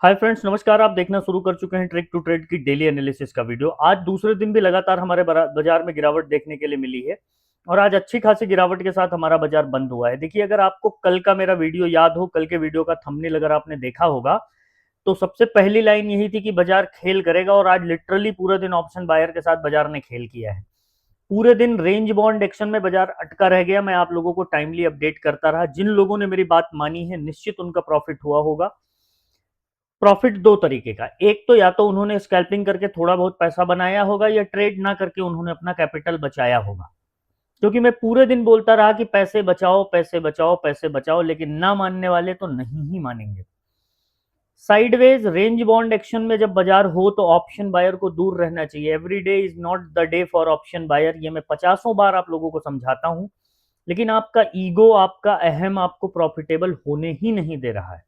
Hi friends, नमस्कार। आप देखना शुरू कर चुके हैं ट्रिक टू ट्रेड की डेली एनालिसिस का वीडियो। आज दूसरे दिन भी लगातार हमारे बाजार में गिरावट देखने के लिए मिली है और आज अच्छी खासी गिरावट के साथ हमारा बाजार बंद हुआ है। देखिए, अगर आपको कल का मेरा वीडियो याद हो, कल के वीडियो का थंबनेल अगर आपने देखा होगा, तो सबसे पहली लाइन यही थी कि बाजार खेल करेगा और आज लिटरली पूरे दिन ऑप्शन बायर के साथ बाजार ने खेल किया है। पूरे दिन रेंज बॉन्ड एक्शन में बाजार अटका रह गया। मैं आप लोगों को टाइमली अपडेट करता रहा। जिन लोगों ने मेरी बात मानी है, निश्चित उनका प्रॉफिट हुआ होगा। प्रॉफिट दो तरीके का, एक तो या तो उन्होंने स्कैल्पिंग करके थोड़ा बहुत पैसा बनाया होगा या ट्रेड ना करके उन्होंने अपना कैपिटल बचाया होगा। क्योंकि मैं पूरे दिन बोलता रहा कि पैसे बचाओ, पैसे बचाओ, पैसे बचाओ, लेकिन ना मानने वाले तो नहीं ही मानेंगे। साइडवेज रेंज बॉन्ड एक्शन में जब बाजार हो तो ऑप्शन बायर को दूर रहना चाहिए। Every day is not the day for option buyer. ये मैं पचासों बार आप लोगों को समझाता हूं, लेकिन आपका ईगो, आपका अहम आपको प्रॉफिटेबल होने ही नहीं दे रहा है।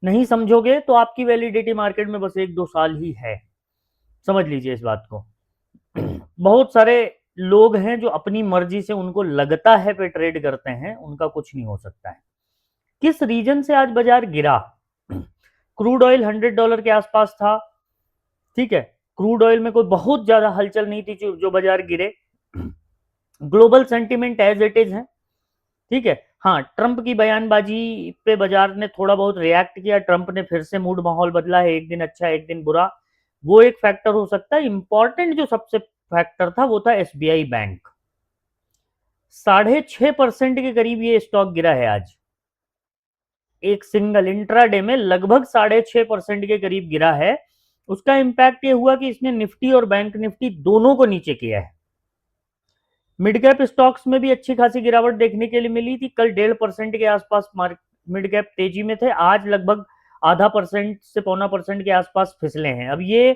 नहीं समझोगे तो आपकी वैलिडिटी मार्केट में बस 1-2 साल ही है। समझ लीजिए इस बात को। बहुत सारे लोग हैं जो अपनी मर्जी से उनको लगता है पे ट्रेड करते हैं, उनका कुछ नहीं हो सकता है। किस रीजन से आज बाजार गिरा? क्रूड ऑयल $100 के आसपास था। ठीक है, क्रूड ऑयल में कोई बहुत ज्यादा हलचल नहीं थी जो बाजार गिरे। Global sentiment as it is है। ठीक है। हाँ, ट्रंप की बयानबाजी पे बाजार ने थोड़ा बहुत रिएक्ट किया। ट्रंप ने फिर से मूड माहौल बदला है, एक दिन अच्छा एक दिन बुरा। वो एक फैक्टर हो सकता है। इंपॉर्टेंट जो सबसे फैक्टर था वो था एसबीआई बैंक। 6.5% के करीब ये स्टॉक गिरा है आज। एक सिंगल इंट्राडे में लगभग 6.5% के करीब गिरा है। उसका इंपैक्ट ये हुआ कि इसने निफ्टी और बैंक निफ्टी दोनों को नीचे किया है। मिड कैप स्टॉक्स में भी अच्छी खासी गिरावट देखने के लिए मिली थी। कल 1.5% के आसपास मिड कैप तेजी में थे। आज लगभग आधा परसेंट से पौना परसेंट के आसपास फिसले हैं। अब ये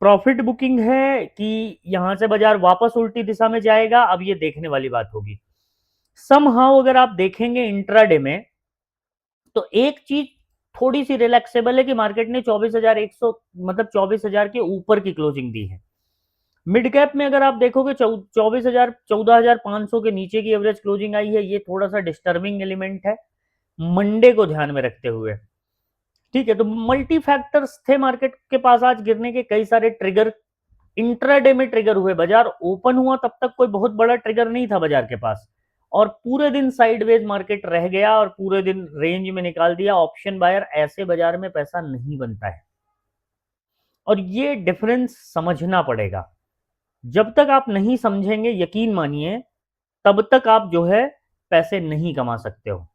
प्रॉफिट बुकिंग है कि यहां से बाजार वापस उल्टी दिशा में जाएगा, अब ये देखने वाली बात होगी। समहाउ अगर आप देखेंगे इंट्राडे में, तो एक चीज थोड़ी सी रिलैक्सेबल है कि मार्केट ने 24,100 मतलब 24,000 के ऊपर की क्लोजिंग दी है। मिड कैप में अगर आप देखोगे 24,000 14,500 के नीचे की एवरेज क्लोजिंग आई है। ये थोड़ा सा डिस्टर्बिंग एलिमेंट है मंडे को ध्यान में रखते हुए। ठीक है, तो मल्टी फैक्टर्स थे मार्केट के पास आज गिरने के, कई सारे ट्रिगर इंट्राडे में ट्रिगर हुए। बाजार ओपन हुआ तब तक कोई बहुत बड़ा ट्रिगर नहीं था बाजार के पास, और पूरे दिन साइडवेज मार्केट रह गया और पूरे दिन रेंज में निकाल दिया। ऑप्शन बायर, ऐसे बाजार में पैसा नहीं बनता है और ये डिफरेंस समझना पड़ेगा। जब तक आप नहीं समझेंगे, यकीन मानिए, तब तक आप जो है पैसे नहीं कमा सकते हो।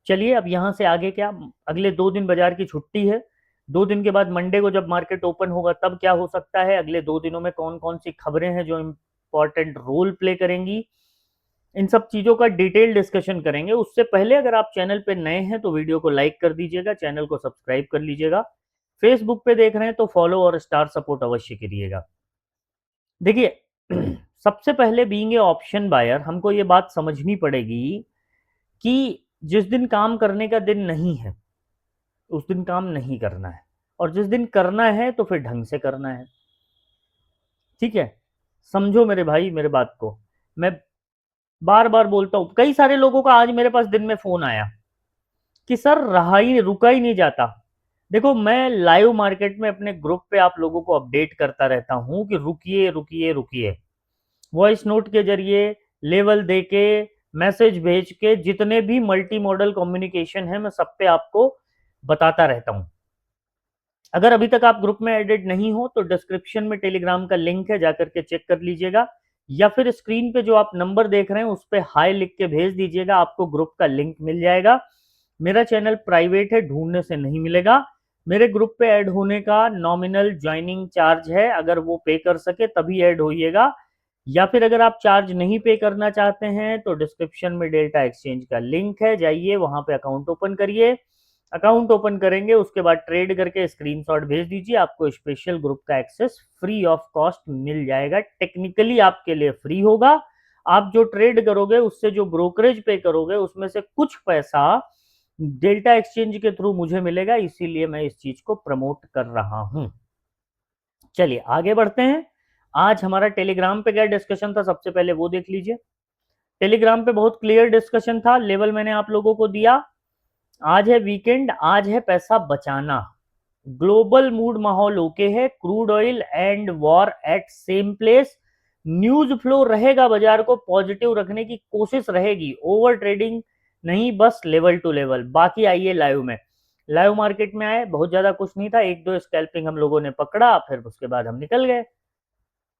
चलिए, अब यहां से आगे क्या? अगले 2 दिन बाजार की छुट्टी है। 2 दिन के बाद मंडे को जब मार्केट ओपन होगा तब क्या हो सकता है, अगले 2 दिनों में कौन कौन सी खबरें हैं जो इंपॉर्टेंट रोल प्ले करेंगी, इन सब चीजों का डिटेल डिस्कशन करेंगे। उससे पहले अगर आप चैनल पे नए हैं तो वीडियो को लाइक कर दीजिएगा, चैनल को सब्सक्राइब कर लीजिएगा। फेसबुक पे देख रहे हैं तो फॉलो और स्टार सपोर्ट अवश्य करिएगा। देखिए, सबसे पहले बीइंग ए ऑप्शन बायर हमको ये बात समझनी पड़ेगी कि जिस दिन काम करने का दिन नहीं है उस दिन काम नहीं करना है, और जिस दिन करना है तो फिर ढंग से करना है। ठीक है, समझो मेरे भाई मेरे बात को। मैं बार बार बोलता हूं, कई सारे लोगों का आज मेरे पास दिन में फोन आया कि सर रहा ही रुका ही नहीं जाता। देखो, मैं लाइव मार्केट में अपने ग्रुप पे आप लोगों को अपडेट करता रहता हूं कि रुकिए रुकिए रुकिए। वॉइस नोट के जरिए, लेवल दे के, मैसेज भेज के, जितने भी मल्टी मॉडल कम्युनिकेशन है मैं सब पे आपको बताता रहता हूं। अगर अभी तक आप ग्रुप में एडेड नहीं हो तो डिस्क्रिप्शन में टेलीग्राम का लिंक है, जाकर के चेक कर लीजिएगा, या फिर स्क्रीन पे जो आप नंबर देख रहे हैं उस पर हाई लिख के भेज दीजिएगा, आपको ग्रुप का लिंक मिल जाएगा। मेरा चैनल प्राइवेट है, ढूंढने से नहीं मिलेगा। मेरे ग्रुप पे ऐड होने का नॉमिनल ज्वाइनिंग चार्ज है, अगर वो पे कर सके तभी ऐड होइएगा, या फिर अगर आप चार्ज नहीं पे करना चाहते हैं तो डिस्क्रिप्शन में डेल्टा एक्सचेंज का लिंक है, जाइए वहां पे अकाउंट ओपन करिए। अकाउंट ओपन करेंगे, उसके बाद ट्रेड करके स्क्रीनशॉट भेज दीजिए, आपको स्पेशल ग्रुप का एक्सेस फ्री ऑफ कॉस्ट मिल जाएगा। टेक्निकली आपके लिए फ्री होगा। आप जो ट्रेड करोगे उससे जो ब्रोकरेज पे करोगे उसमें से कुछ पैसा डेल्टा एक्सचेंज के थ्रू मुझे मिलेगा, इसीलिए मैं इस चीज को प्रमोट कर रहा हूं। चलिए आगे बढ़ते हैं। आज हमारा टेलीग्राम पे क्या डिस्कशन था, सबसे पहले वो देख लीजिए। टेलीग्राम पे बहुत क्लियर डिस्कशन था। लेवल मैंने आप लोगों को दिया आज है वीकेंड, आज है पैसा बचाना। ग्लोबल मूड माहौल ओके है, crude oil and war at same place. News flow रहेगा, बाजार को पॉजिटिव रखने की कोशिश रहेगी, ओवर ट्रेडिंग नहीं, बस लेवल टू लेवल। बाकी आइए लाइव में, लाइव मार्केट में आए, बहुत ज्यादा कुछ नहीं था, एक दो स्कैल्पिंग हम लोगों ने पकड़ा, फिर उसके बाद हम निकल गए।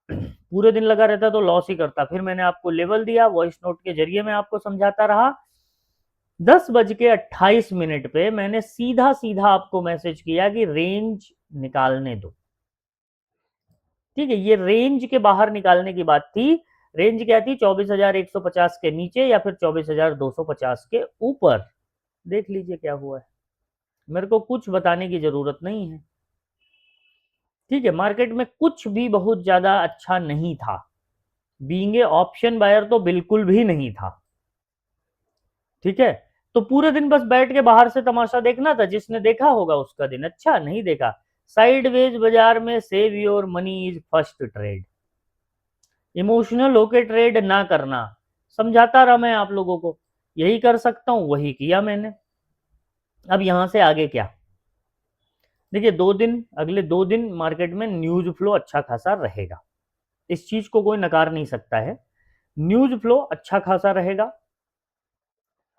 पूरे दिन लगा रहता तो लॉस ही करता। फिर मैंने आपको लेवल दिया, वॉइस नोट के जरिए मैं आपको समझाता रहा। 10:28 पे मैंने सीधा सीधा आपको मैसेज किया कि रेंज निकालने दो। ठीक है, ये रेंज के बाहर निकालने की बात थी। रेंज क्या थी? 24,150 के नीचे या फिर 24,250 के ऊपर। देख लीजिए क्या हुआ है, मेरे को कुछ बताने की जरूरत नहीं है। ठीक है, मार्केट में कुछ भी बहुत ज्यादा अच्छा नहीं था, बीइंग ए ऑप्शन बायर तो बिल्कुल भी नहीं था। ठीक है, तो पूरे दिन बस बैठ के बाहर से तमाशा देखना था। जिसने देखा होगा उसका दिन अच्छा, नहीं देखा साइडवेज बाजार में save your money is first trade. Emotional होके ट्रेड ना करना, समझाता रहा मैं आप लोगों को, यही कर सकता हूं वही किया मैंने। अब यहां से आगे क्या? देखिए, 2 दिन, अगले 2 दिन मार्केट में न्यूज फ्लो अच्छा खासा रहेगा, इस चीज को कोई नकार नहीं सकता है। न्यूज फ्लो अच्छा खासा रहेगा।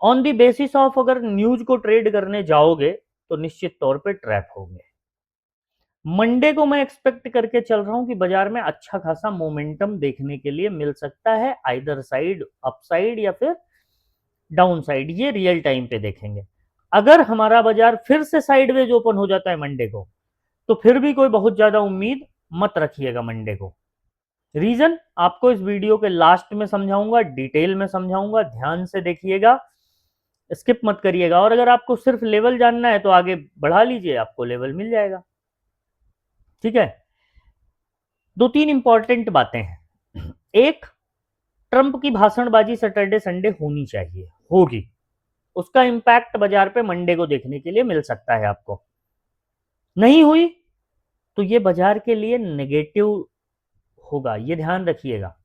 ऑन दी बेसिस ऑफ अगर न्यूज को ट्रेड करने जाओगे तो निश्चित तौर पे ट्रैप होंगे। मंडे को मैं एक्सपेक्ट करके चल रहा हूं कि बाजार में अच्छा खासा मोमेंटम देखने के लिए मिल सकता है, आइदर साइड, अपसाइड या फिर डाउन साइड, ये रियल टाइम पे देखेंगे। अगर हमारा बाजार फिर से साइडवेज ओपन हो जाता है मंडे को, तो फिर भी कोई बहुत ज्यादा उम्मीद मत रखिएगा मंडे को। रीजन आपको इस वीडियो के लास्ट में समझाऊंगा, डिटेल में समझाऊंगा, ध्यान से देखिएगा, स्किप मत करिएगा। और अगर आपको सिर्फ लेवल जानना है तो आगे बढ़ा लीजिए, आपको लेवल मिल जाएगा। ठीक है, 2-3 इंपॉर्टेंट बातें हैं। एक, ट्रंप की भाषणबाजी सैटरडे संडे होनी चाहिए, होगी, उसका इंपैक्ट बाजार पे मंडे को देखने के लिए मिल सकता है आपको। नहीं हुई तो ये बाजार के लिए नेगेटिव होगा, ये ध्यान रखिएगा।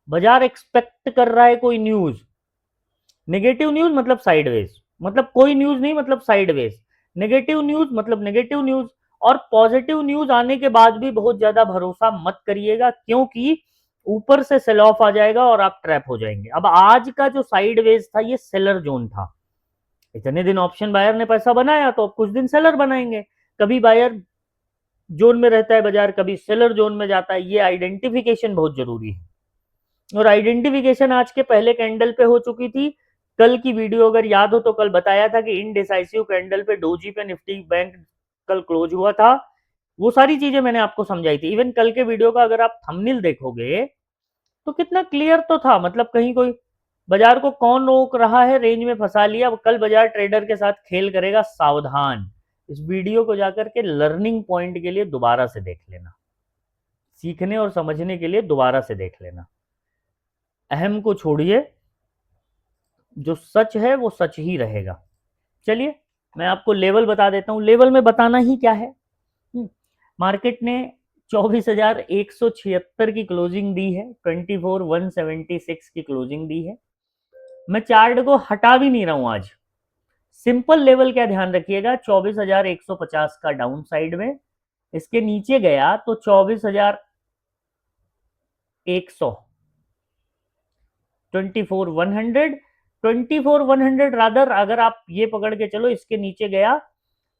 बाजार एक्सपेक्ट कर रहा है कोई न्यूज, नेगेटिव न्यूज मतलब साइडवेज, मतलब कोई न्यूज नहीं मतलब साइडवेज, नेगेटिव न्यूज मतलब नेगेटिव न्यूज। और पॉजिटिव न्यूज आने के बाद भी बहुत ज्यादा भरोसा मत करिएगा, क्योंकि ऊपर से सेल ऑफ आ जाएगा और आप ट्रैप हो जाएंगे। अब आज का जो साइडवेज था ये सेलर जोन था, इतने दिन ऑप्शन बायर ने पैसा बनाया तो अब कुछ दिन सेलर बनाएंगे। कभी बायर जोन में रहता है बाजार, कभी सेलर जोन में जाता है, ये आइडेंटिफिकेशन बहुत जरूरी है। और आइडेंटिफिकेशन आज के पहले कैंडल पे हो चुकी थी। कल की वीडियो अगर याद हो तो कल बताया था कि इनडिसाइसिव कैंडल पे डोजी पे निफ्टी बैंक कल क्लोज हुआ था, वो सारी चीजें मैंने आपको समझाई थी। इवन कल के वीडियो का अगर आप थंबनेल देखोगे तो कितना क्लियर तो था, मतलब कहीं कोई बाजार को कौन रोक रहा है, रेंज में फंसा लिया। कल बाजार ट्रेडर के साथ खेल करेगा, सावधान। इस वीडियो को जाकर के लर्निंग पॉइंट के लिए दोबारा से देख लेना, सीखने और समझने के लिए दोबारा से देख लेना। अहम को छोड़िए, जो सच है वो सच ही रहेगा। चलिए मैं आपको लेवल बता देता हूं। लेवल में बताना ही क्या है, मार्केट ने 24,176 की क्लोजिंग दी है, 24,176 की क्लोजिंग दी है। मैं चार्ट को हटा भी नहीं रहा हूं आज। सिंपल लेवल क्या ध्यान रखिएगा, 24,150 का डाउन साइड में, इसके नीचे गया तो 24,100, 24,100, 24,100 रादर, अगर आप ये पकड़ के चलो इसके नीचे गया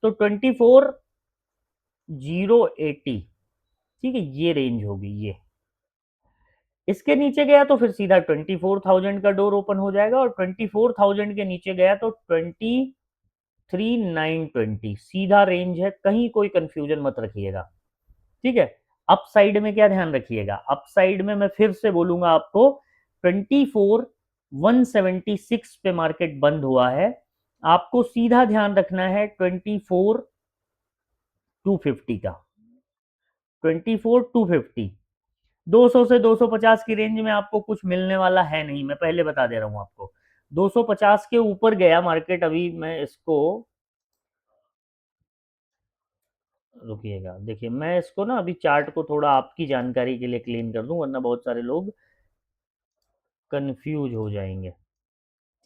तो 24,080। ठीक है, ये रेंज होगी ये। इसके नीचे गया तो फिर सीधा 24,000 का डोर ओपन हो जाएगा, और 24,000 के नीचे गया तो 23,920 सीधा रेंज है, कहीं कोई कंफ्यूजन मत रखिएगा। ठीक है, अप साइड में क्या ध्यान रखिएगा, अप साइड में मैं फिर से बोलूंगा आपको, 24,176 पे मार्केट बंद हुआ है, आपको सीधा ध्यान रखना है 24,250 का, 24,250। 200 से 250 की रेंज में आपको कुछ मिलने वाला है नहीं, मैं पहले बता दे रहा हूं आपको। 250 के ऊपर गया मार्केट, अभी मैं इसको, रुकिएगा, देखिए मैं इसको ना अभी चार्ट को थोड़ा आपकी जानकारी के लिए क्लीन कर दूं, वरना बहुत सारे लोग कंफ्यूज हो जाएंगे।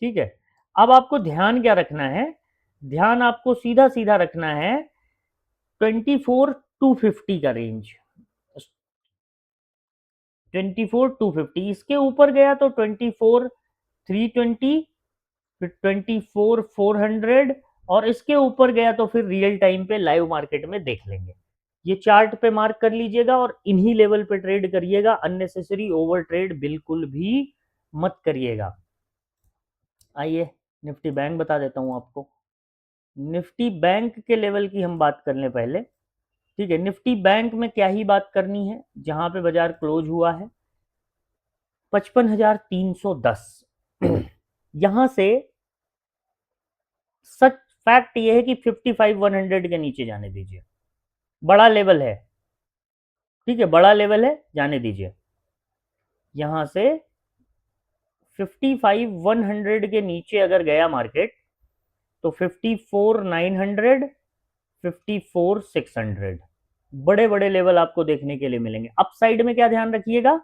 ठीक है, अब आपको ध्यान क्या रखना है, ध्यान आपको सीधा सीधा रखना है 24,250 का रेंज, 24,250, इसके ऊपर गया तो 24,320, फिर 24,400, और इसके ऊपर गया तो फिर रियल टाइम पे लाइव मार्केट में देख लेंगे। ये चार्ट पे मार्क कर लीजिएगा और इन्हीं लेवल पे ट्रेड करिएगा, अननेसेसरी ओवर ट्रेड बिल्कुल भी मत करिएगा। आइए निफ्टी बैंक बता देता हूं आपको। निफ्टी बैंक के लेवल की हम बात कर लें पहले। ठीक है, निफ्टी बैंक में क्या ही बात करनी है, जहां पे बाजार क्लोज हुआ है 55,310। यहां से सच फैक्ट ये है कि 55,100 के नीचे जाने दीजिए, बड़ा लेवल है। ठीक है, बड़ा लेवल है, जाने दीजिए। यहां से 55,100 के नीचे अगर गया मार्केट तो 54,900, 54,600 बड़े बड़े लेवल आपको देखने के लिए मिलेंगे। अपसाइड में क्या ध्यान रखिएगा,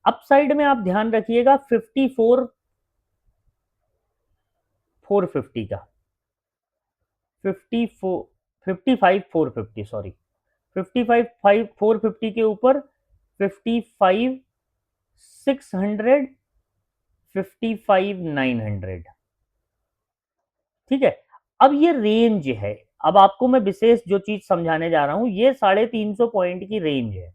अपसाइड में आप ध्यान रखिएगा 54,450 का, 55,450, सॉरी 55,450 के ऊपर 55,600, 55,900। ठीक है, अब ये रेंज है। अब आपको मैं विशेष जो चीज समझाने जा रहा हूं, ये 350 पॉइंट की रेंज है।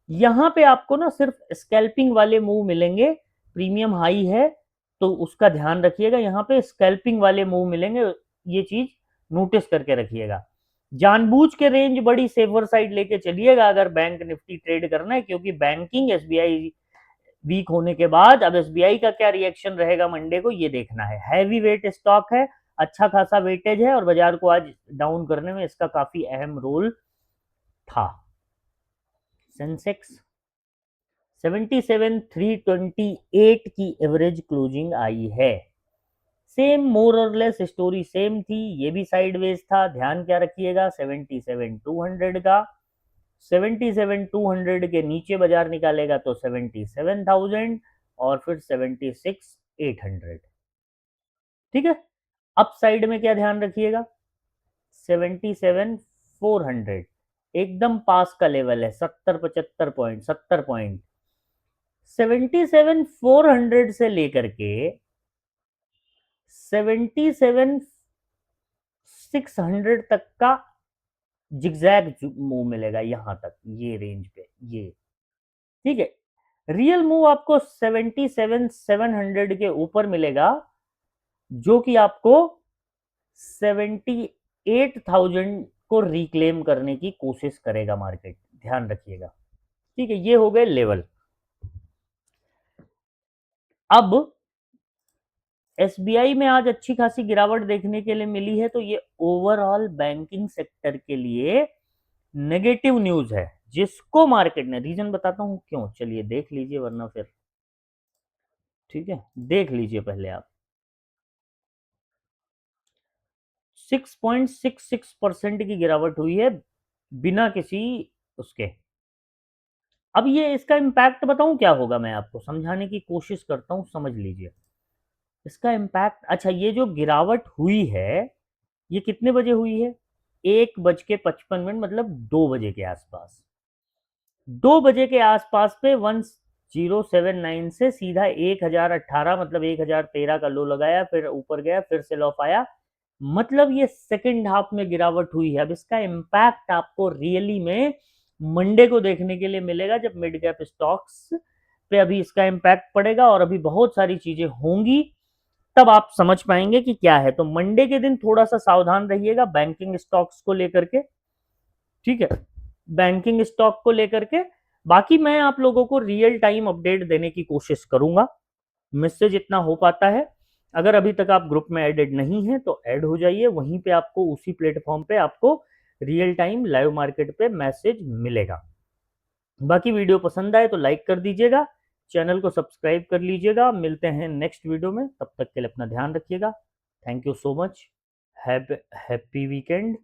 यहां पे आपको ना सिर्फ स्कैल्पिंग वाले मूव मिलेंगे, प्रीमियम हाई है तो उसका ध्यान रखिएगा, यहां पे स्कैल्पिंग वाले मूव मिलेंगे, ये चीज नोटिस करके रखिएगा। जानबूझ के रेंज बड़ी सेफर साइड लेके चलिएगा अगर बैंक निफ्टी ट्रेड करना है, क्योंकि बैंकिंग एसबीआई वीक होने के बाद अब एसबीआई का क्या रिएक्शन रहेगा मंडे को, ये देखना है। हैवी वेट स्टॉक है, अच्छा खासा वेटेज है और बाजार को आज डाउन करने में इसका काफी अहम रोल था। सेंसेक्स 77,328 की एवरेज क्लोजिंग आई है। सेम मोर और लेस स्टोरी सेम थी, ये भी साइडवेज था। ध्यान क्या रखिएगा 77,200 का, 77,200 के नीचे बाजार निकालेगा तो 77,000 और फिर 76,800। ठीक है, अप साइड में क्या ध्यान रखिएगा 77,400 एकदम पास का लेवल है, 70-75 पॉइंट, 70 पॉइंट। 77,400 से लेकर के 77,600 तक का जिगजैग मूव मिलेगा, यहां तक ये रेंज पे ये। ठीक है, रियल मूव आपको 77,700 के ऊपर मिलेगा, जो कि आपको 78,000 को रिक्लेम करने की कोशिश करेगा मार्केट, ध्यान रखिएगा। ठीक है, ये हो गए लेवल। अब एसबीआई में आज अच्छी खासी गिरावट देखने के लिए मिली है, तो ये ओवरऑल बैंकिंग सेक्टर के लिए नेगेटिव न्यूज है, जिसको मार्केट ने, रीजन बताता हूं क्यों, चलिए देख लीजिए वरना फिर। ठीक है, देख लीजिए पहले आप। 6.66% की गिरावट हुई है बिना किसी उसके। अब ये इसका इम्पैक्ट बताऊं क्या होगा, मैं आपको समझाने की कोशिश करता हूं, समझ लीजिए इसका इम्पैक्ट। अच्छा, ये जो गिरावट हुई है ये कितने बजे हुई है, 1:55, मतलब 2 बजे के आसपास। 2 बजे के आसपास पे 1079 से सीधा 1018, मतलब 1013 का लो लगाया, फिर ऊपर गया, फिर सेल ऑफ आया, मतलब ये सेकंड हाफ में गिरावट हुई है। अब इसका इम्पैक्ट आपको रियली में मंडे को देखने के लिए मिलेगा, जब मिड कैप स्टॉक्स पे अभी इसका इम्पैक्ट पड़ेगा और अभी बहुत सारी चीजें होंगी, तब आप समझ पाएंगे कि क्या है। तो मंडे के दिन थोड़ा सा सावधान रहिएगा बैंकिंग स्टॉक्स को लेकर के। ठीक है, बैंकिंग स्टॉक को लेकर के। बाकी मैं आप लोगों को रियल टाइम अपडेट देने की कोशिश करूंगा, मुझसे जितना हो पाता है। अगर अभी तक आप ग्रुप में एडेड नहीं है तो ऐड हो जाइए, वहीं पे आपको उसी प्लेटफॉर्म पे आपको रियल टाइम लाइव मार्केट पे मैसेज मिलेगा। बाकी वीडियो पसंद आए तो लाइक कर दीजिएगा, चैनल को सब्सक्राइब कर लीजिएगा। मिलते हैं नेक्स्ट वीडियो में, तब तक के लिए अपना ध्यान रखिएगा। Thank you so much, happy weekend.